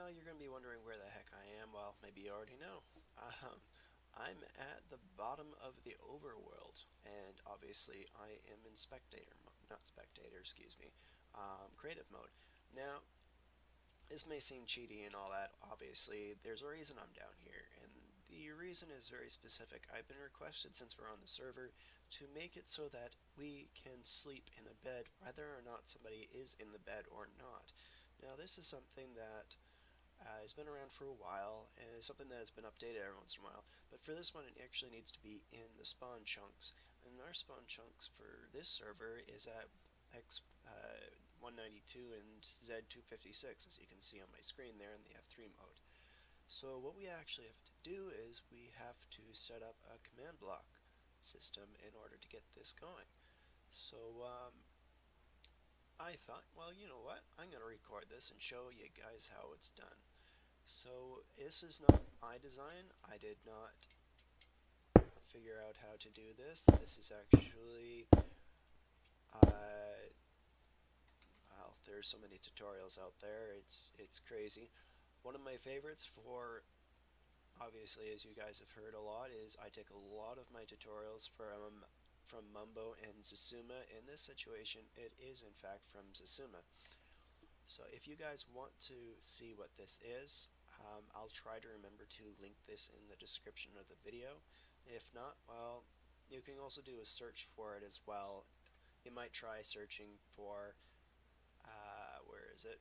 You're going to be wondering where the heck I am. Well, maybe you already know. I'm at the bottom of the overworld, and obviously I am in excuse me, creative mode. Now, this may seem cheaty and all that. Obviously, there's a reason I'm down here, and the reason is very specific. I've been requested, since we're on the server, to make it so that we can sleep in a bed whether or not somebody is in the bed or not. Now, this is something that has been around for a while, and is something that has been updated every once in a while. But for this one, it actually needs to be in the spawn chunks. And our spawn chunks for this server is at X 192 and Z 256, as you can see on my screen there in the F3 mode. So what we actually have to do is we have to set up a command block system in order to get this going. So I thought, well, you know what? I'm going to record this and show you guys how it's done. So this is not my design. I did not figure out how to do this. This is actually, well, there's so many tutorials out there. It's crazy. One of my favorites for, obviously, as you guys have heard a lot, is I take a lot of my tutorials from Mumbo and Zasuma. In this situation, it is in fact from Zasuma. So if you guys want to see what this is, I'll try to remember to link this in the description of the video. If not, well, you can also do a search for it as well. You might try searching for, where is it?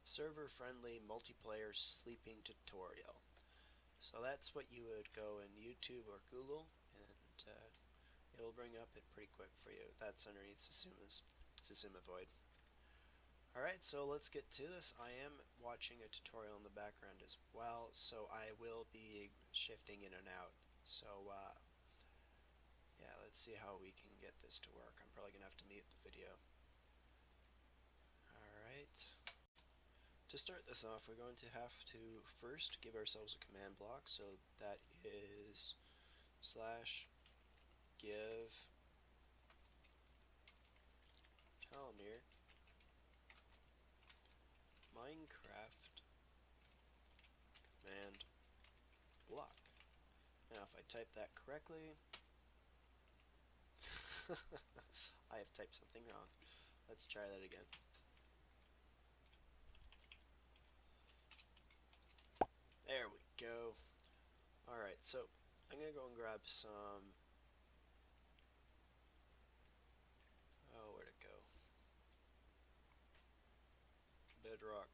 Server-friendly multiplayer sleeping tutorial. So that's what you would go in YouTube or Google, and it'll bring up it pretty quick for you. That's underneath Susuma Void. Alright, so let's get to this. I am watching a tutorial in the background as well, so I will be shifting in and out. So, yeah, let's see how we can get this to work. I'm probably going to have to mute the video. Alright. To start this off, we're going to have to first give ourselves a command block, so that is /give Talmir Minecraft command block. Now if I type that correctly, I have typed something wrong. Let's try that again. There we go. Alright, so I'm going to go and grab some, oh, where'd it go? Bedrock.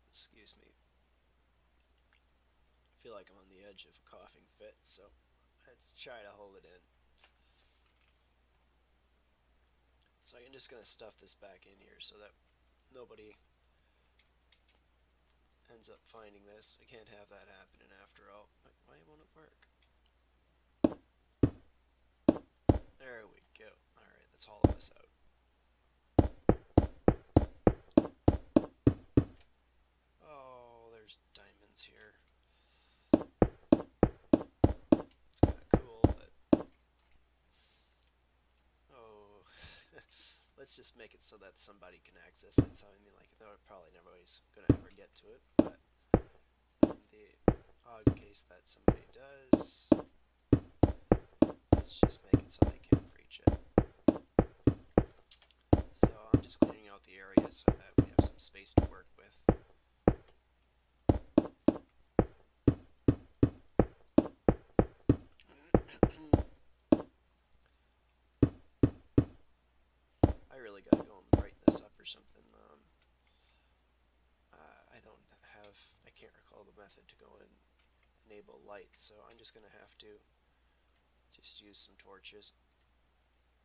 Excuse me. I feel like I'm on the edge of a coughing fit, so let's try to hold it in. So I'm just going to stuff this back in here so that nobody ends up finding this. I can't have that happening after all. Why won't it work? There we go. Alright, let's hollow this out. Oh, there's diamonds here. It's kind of cool, but... Oh... Let's just make it so that somebody can access it. So, I mean, like, probably nobody's gonna ever get to it, but... in the odd case that somebody does... let's just make it so they can't reach it. So I'm just cleaning out the area so that we have some space to work with. I really gotta go and brighten this up or something. I can't recall the method to go and enable light, so I'm just gonna have to just use some torches.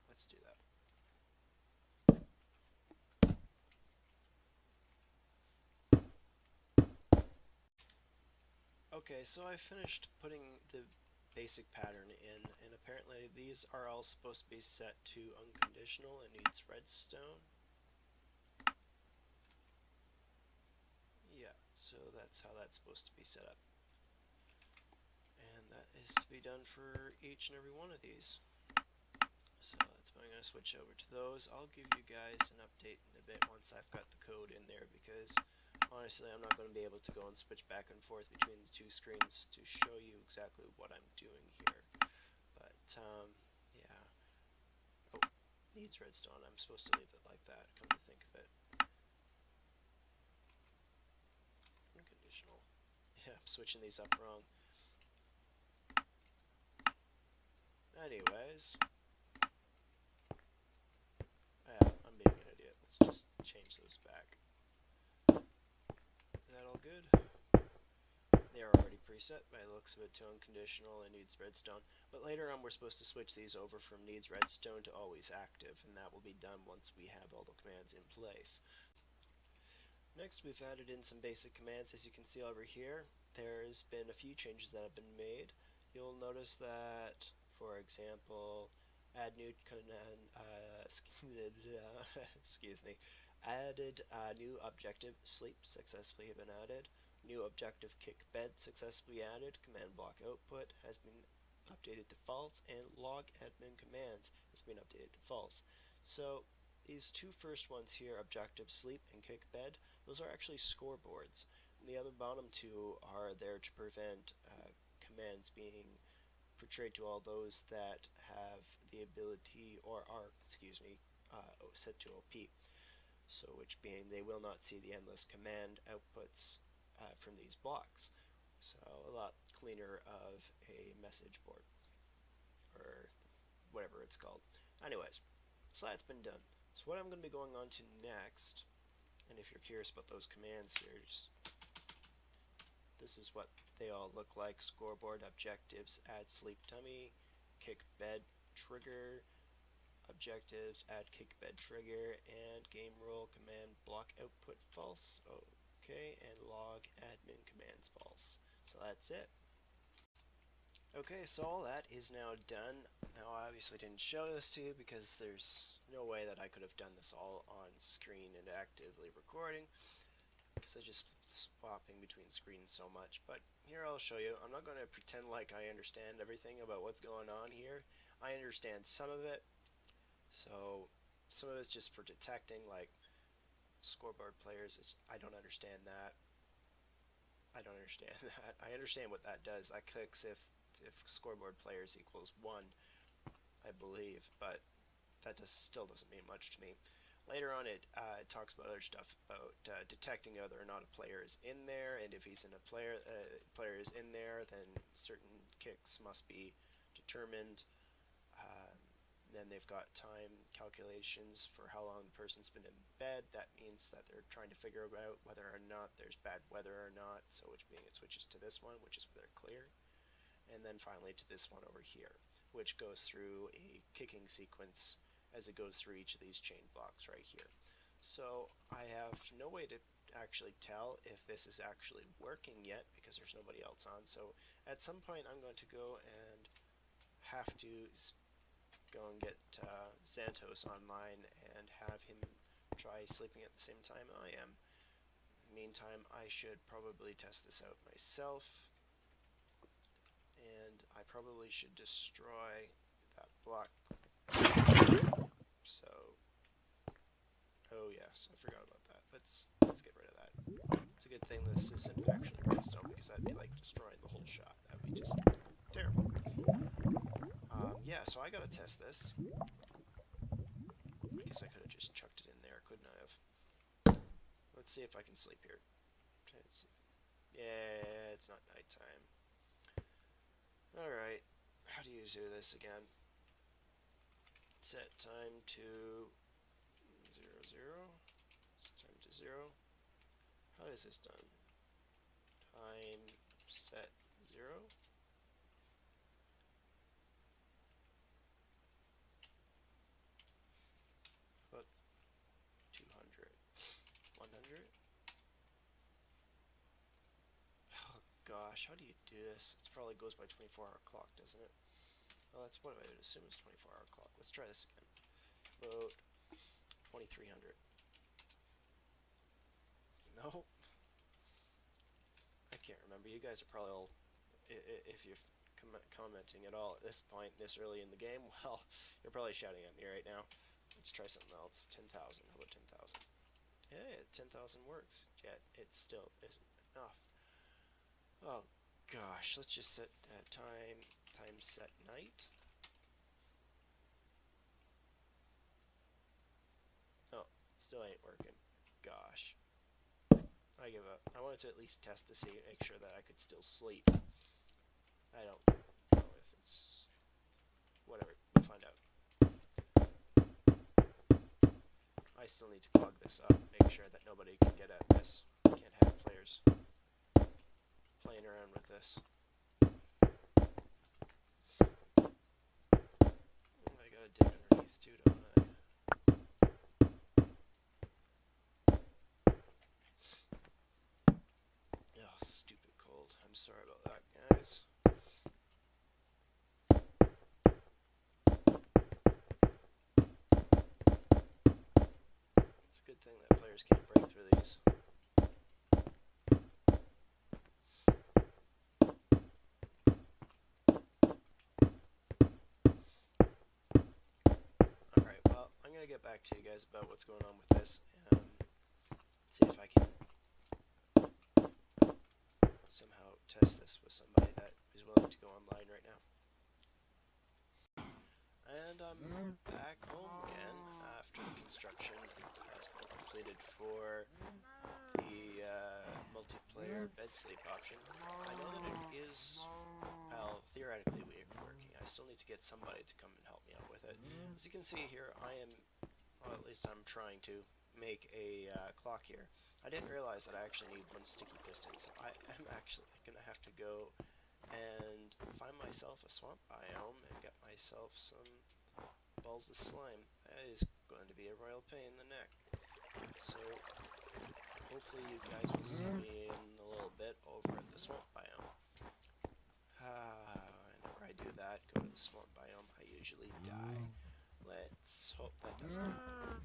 Let's do that. Okay, so I finished putting the basic pattern in, and apparently these are all supposed to be set to unconditional. It needs redstone. Yeah, so that's how that's supposed to be set up. And that is to be done for each and every one of these. So let's So I'm going to switch over to those. I'll give you guys an update in a bit once I've got the code in there, because honestly I'm not going to be able to go and switch back and forth between the two screens to show you exactly what I'm doing here. But yeah. Oh, needs redstone. I'm supposed to leave it like that, come to think of it. Unconditional. Yeah, I'm switching these up wrong. Anyways. I'm being an idiot. Let's just change those back. Is that all good? They are already preset by the looks of it to unconditional and needs redstone. But later on we're supposed to switch these over from needs redstone to always active, and that will be done once we have all the commands in place. Next, we've added in some basic commands. As you can see over here, there's been a few changes that have been made. You'll notice that, for example, add new excuse me, added new objective sleep successfully have been added. New objective kick bed successfully added. Command block output has been updated to false, and log admin commands has been updated to false. So these two first ones here, objective sleep and kick bed, those are actually scoreboards. And the other bottom two are there to prevent commands being portrayed to all those that have the ability, or are, set to OP. So, which being they will not see the endless command outputs from these blocks. So, a lot cleaner of a message board, or whatever it's called. Anyways, so that's been done. So what I'm going to be going on to next, and if you're curious about those commands here, this is what they all look like. Scoreboard objectives, add sleep dummy, kick bed trigger, objectives, add kick bed trigger, and game rule command block output false. Okay, and log admin commands false. So that's it. Okay, so all that is now done. Now I obviously didn't show this to you because there's no way that I could have done this all on screen and actively recording, because I just swapping between screens so much. But here I'll show you. I'm not going to pretend like I understand everything about what's going on here. I understand some of it. So some of it's just for detecting, like scoreboard players. I don't understand that. I don't understand that. I understand what that does. That clicks if scoreboard players equals 1, I believe, but that still doesn't mean much to me. Later on it talks about other stuff, about detecting whether or not a player is in there, and if he's in a player is in there, then certain kicks must be determined. Then they've got time calculations for how long the person's been in bed. That means that they're trying to figure out whether or not there's bad weather or not, so which being it switches to this one, which is where they're clear. And then finally to this one over here, which goes through a kicking sequence as it goes through each of these chain blocks right here. So I have no way to actually tell if this is actually working yet because there's nobody else on. So at some point I'm going to go and have to go and get Xantos online and have him try sleeping at the same time I am. In the meantime, I should probably test this out myself, and I probably should destroy that block. So, oh yes, I forgot about that. Let's get rid of that. It's a good thing this isn't actually redstone, because that'd be like destroying the whole shot. That would be just terrible. Yeah, so I gotta test this. I guess I could have just chucked it in there, couldn't I have? Let's see if I can sleep here. Yeah, it's not nighttime. Alright, how do you do this again? Set time to 0, 0. Set time to 0. How is this done? Time set 0. About 200. 100. Oh gosh, how do you do this? It probably goes by 24-hour clock, doesn't it? Well, that's what I would assume is 24-hour clock. Let's try this again. About 2300. No, I can't remember. You guys are probably all, if you've commenting at all at this point, this early in the game, well, you're probably shouting at me right now. Let's try something else. 10,000. How about 10,000? Yeah, 10,000 works, yet it still isn't enough. Oh gosh, let's just set time set night. Oh, still ain't working. Gosh. I give up. I wanted to at least test to see, make sure that I could still sleep. I don't know if it's... whatever, we'll find out. I still need to clog this up, make sure that nobody can get at this. Can't have players playing around with this. I gotta dig underneath too, don't I? Oh, stupid cold. I'm sorry about that, guys. It's a good thing that players can't break through these. Alright, well, I'm going to get back to you guys about what's going on with this. See if I can somehow test this with somebody that is willing to go online right now. And I'm back home again after the construction has been completed for the multiplayer bed sleep option. I know that it is, well, theoretically working. I still need to get somebody to come and help me out with it. As you can see here, I am, well, at least I'm trying to make a clock here. I didn't realize that I actually need one sticky piston, so I am actually going to have to go and find myself a swamp biome and get myself some balls of slime. That is going to be a royal pain in the neck. So hopefully you guys will see me in a little bit over at the swamp biome. Whenever I do that, go to the swamp biome, I usually die. Let's hope that doesn't happen.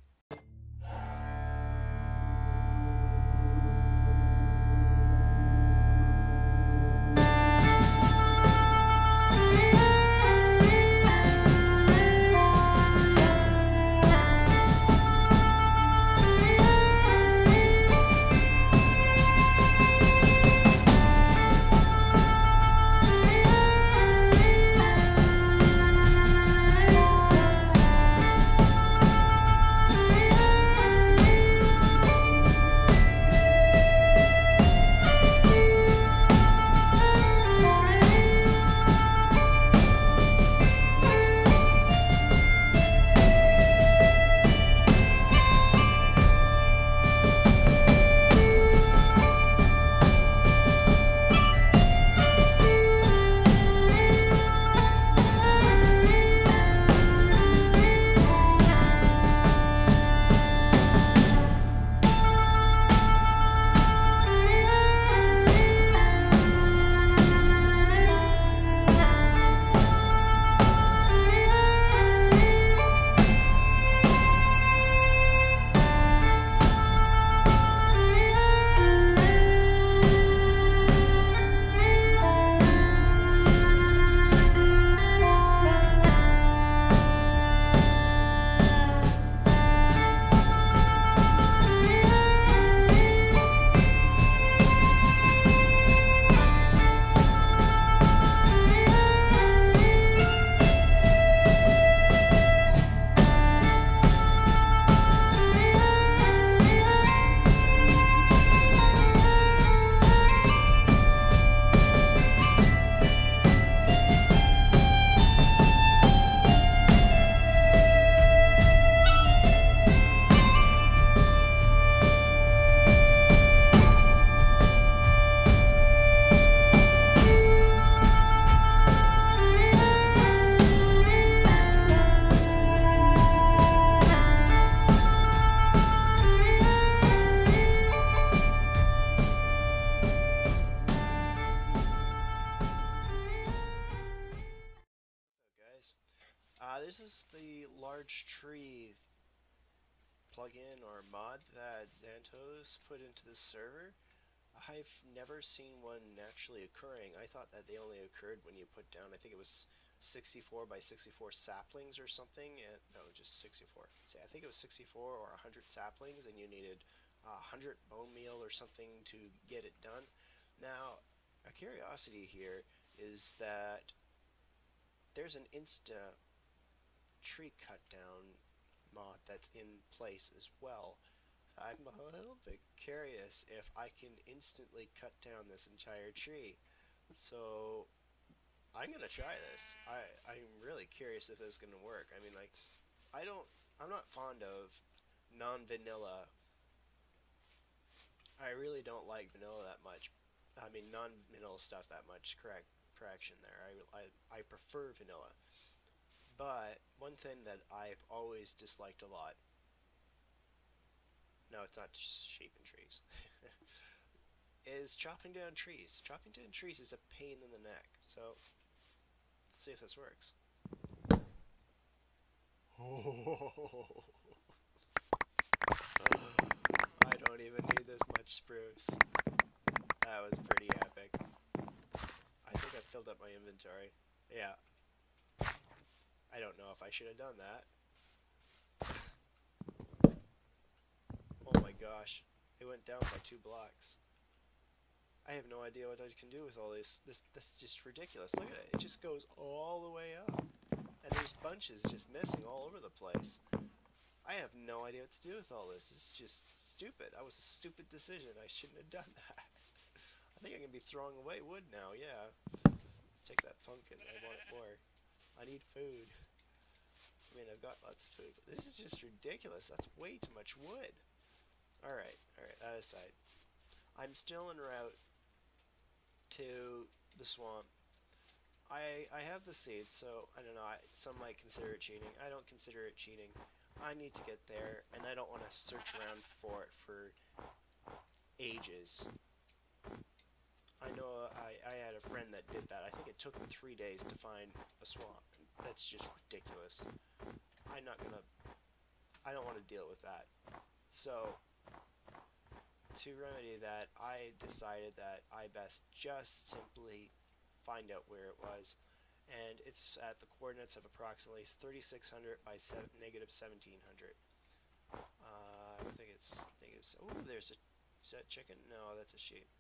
This is the large tree plugin or mod that Xantos put into the server. I've never seen one naturally occurring. I thought that they only occurred when you put down, I think it was 64 by 64 saplings or something. And, no, just 64. See, I think it was 64 or 100 saplings, and you needed 100 bone meal or something to get it done. Now, a curiosity here is that there's an Insta tree cut down mod that's in place as well. I'm a little bit curious if I can instantly cut down this entire tree. So I'm gonna try this. I'm really curious if this is gonna work. I mean, like, I don't I'm not fond of non-vanilla. I really don't like vanilla that much. I mean, non-vanilla stuff that much. Correction there. I prefer vanilla. But one thing that I've always disliked a lot. No, it's not shaping trees. Is chopping down trees. Chopping down trees is a pain in the neck. So let's see if this works. I don't even need this much spruce. That was pretty epic. I think I filled up my inventory. Yeah. I don't know if I should have done that. Oh my gosh. It went down by 2 blocks. I have no idea what I can do with all this. That's just ridiculous. Look at it. It just goes all the way up. And there's bunches just missing all over the place. I have no idea what to do with all this. It's just stupid. That was a stupid decision. I shouldn't have done that. I think I'm going to be throwing away wood now, yeah. Let's take that pumpkin. I want it more. I need food. I mean, I've got lots of food, but this is just ridiculous. That's way too much wood. Alright, that aside. I'm still en route to the swamp. I have the seeds, so I don't know, some might consider it cheating. I don't consider it cheating. I need to get there, and I don't want to search around for it for ages. I know I had a friend that did that. I think it took him 3 days to find a swamp. That's just ridiculous. I don't want to deal with that. So, to remedy that, I decided that I best just simply find out where it was. And it's at the coordinates of approximately 3600 by negative 1700. I think it's negative. Oh, is that chicken? No, that's a sheep.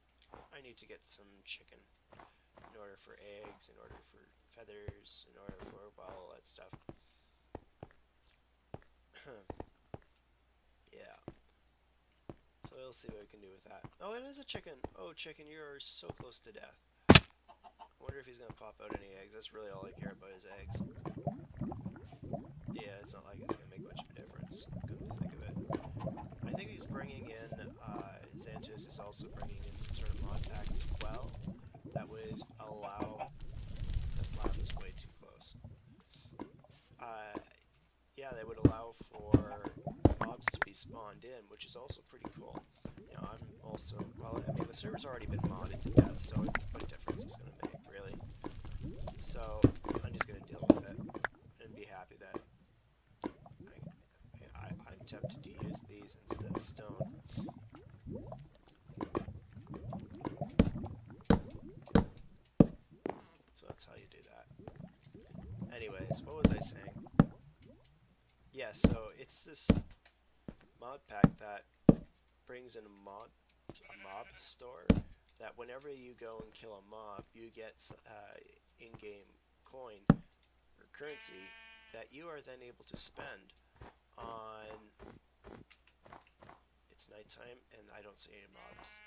I need to get some chicken in order for eggs, in order for feathers, in order for, well, all that stuff. Yeah. So we'll see what we can do with that. Oh, it is a chicken. Oh, chicken, you're so close to death. I wonder if he's going to pop out any eggs. That's really all I care about is eggs. Yeah, it's not like it's going to make much of a difference. Come to think of it. I think he's bringing in, Xantus is also bringing in some sort of mod pack as well that would allow, that lab is way too close. Yeah, they would allow for mobs to be spawned in, which is also pretty cool. You know, I'm also, well, I mean, the server's already been modded to death, so what difference is going to make, really? So, I'm just going to deal with it and be happy that I'm tempted to use these instead of stone. So that's how you do that. Anyways, what was I saying? Yeah, so it's this mod pack that brings in a mob store that whenever you go and kill a mob, you get in-game coin or currency that you are then able to spend on. It's nighttime and I don't see any mobs,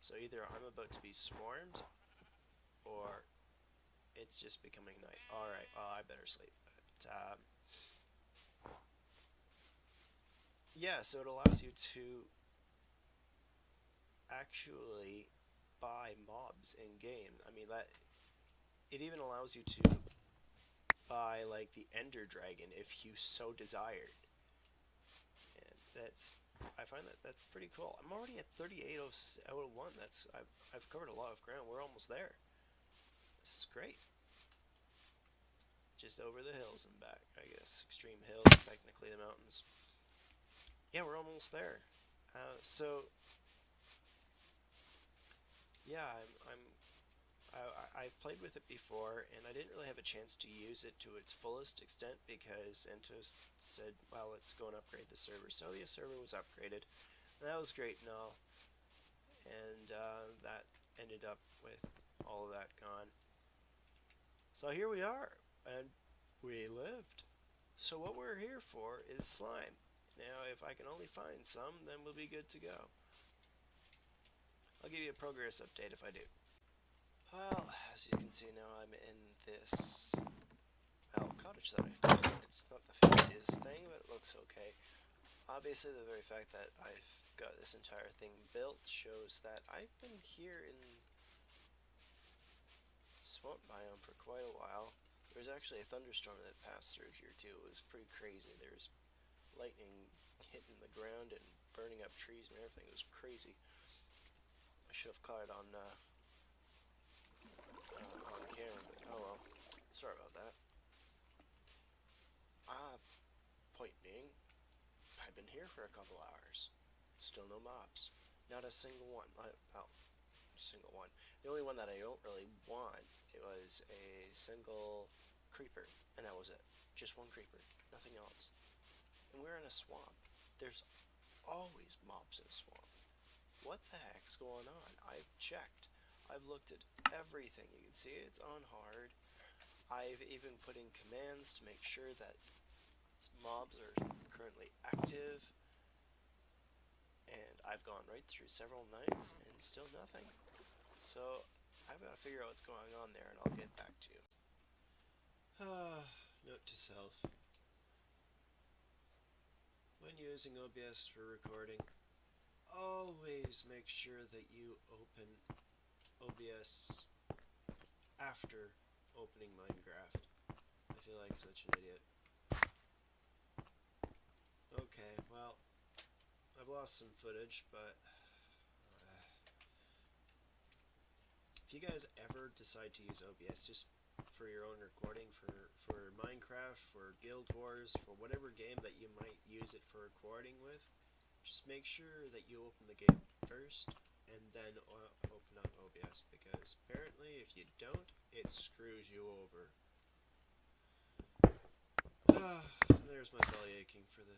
so either I'm about to be swarmed or it's just becoming night. Alright, well, I better sleep. But, yeah, so it allows you to actually buy mobs in game. I mean, that it even allows you to buy like the Ender Dragon if you so desired. And I find that's pretty cool. I'm already at 3801. I've covered a lot of ground. We're almost there. This is great. Just over the hills and back, I guess. Extreme hills, technically the mountains. Yeah, we're almost there. So yeah, I've played with it before, and I didn't really have a chance to use it to its fullest extent because Entos said, well, let's go and upgrade the server. So the server was upgraded, and that was great and all, and that ended up with all of that gone. So here we are, and we lived. So what we're here for is slime. Now, if I can only find some, then we'll be good to go. I'll give you a progress update if I do. Well, as you can see now, I'm in this cottage that I found. It's not the fanciest thing, but it looks okay. Obviously, the very fact that I've got this entire thing built shows that I've been here in swamp biome for quite a while. There was actually a thunderstorm that passed through here too. It was pretty crazy. There's lightning hitting the ground and burning up trees and everything. It was crazy. I should have caught it on camera, but oh well. Sorry about that. Point being, I've been here for a couple hours. Still no mobs. Not a single one. Single one. The only one that I don't really want, it was a single creeper, and that was it. Just one creeper. Nothing else. And we're in a swamp. There's always mobs in a swamp. What the heck's going on? I've checked. I've looked at everything. You can see it's on hard. I've even put in commands to make sure that mobs are currently active. And I've gone right through several nights and still nothing. So I've got to figure out what's going on there, and I'll get back to you. Note to self. When using OBS for recording, always make sure that you open OBS after opening Minecraft. I feel like such an idiot. Okay, well, I've lost some footage, but if you guys ever decide to use OBS just for your own recording, for Minecraft, for Guild Wars, for whatever game that you might use it for recording with, just make sure that you open the game first and then open up OBS, because apparently if you don't, it screws you over. There's my belly aching for the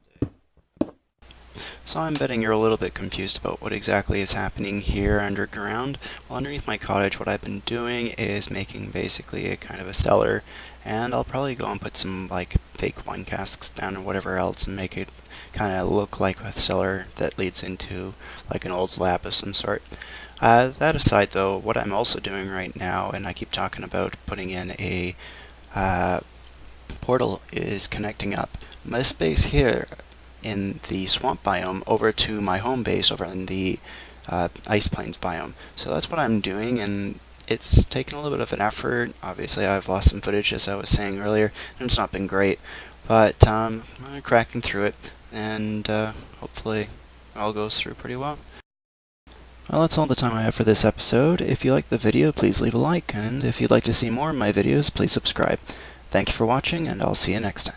day. So I'm betting you're a little bit confused about what exactly is happening here underground. Well, underneath my cottage, what I've been doing is making basically a kind of a cellar, and I'll probably go and put some like fake wine casks down or whatever else and make it kind of look like a cellar that leads into like an old lab of some sort. That aside though, what I'm also doing right now, and I keep talking about putting in a portal, is connecting up my space here in the swamp biome over to my home base over in the ice plains biome. So that's what I'm doing, and it's taken a little bit of an effort. Obviously I've lost some footage, as I was saying earlier, and it's not been great, but I'm cracking through it, and hopefully it all goes through pretty well. Well, that's all the time I have for this episode. If you liked the video, please leave a like, and if you'd like to see more of my videos, please subscribe. Thank you for watching, and I'll see you next time.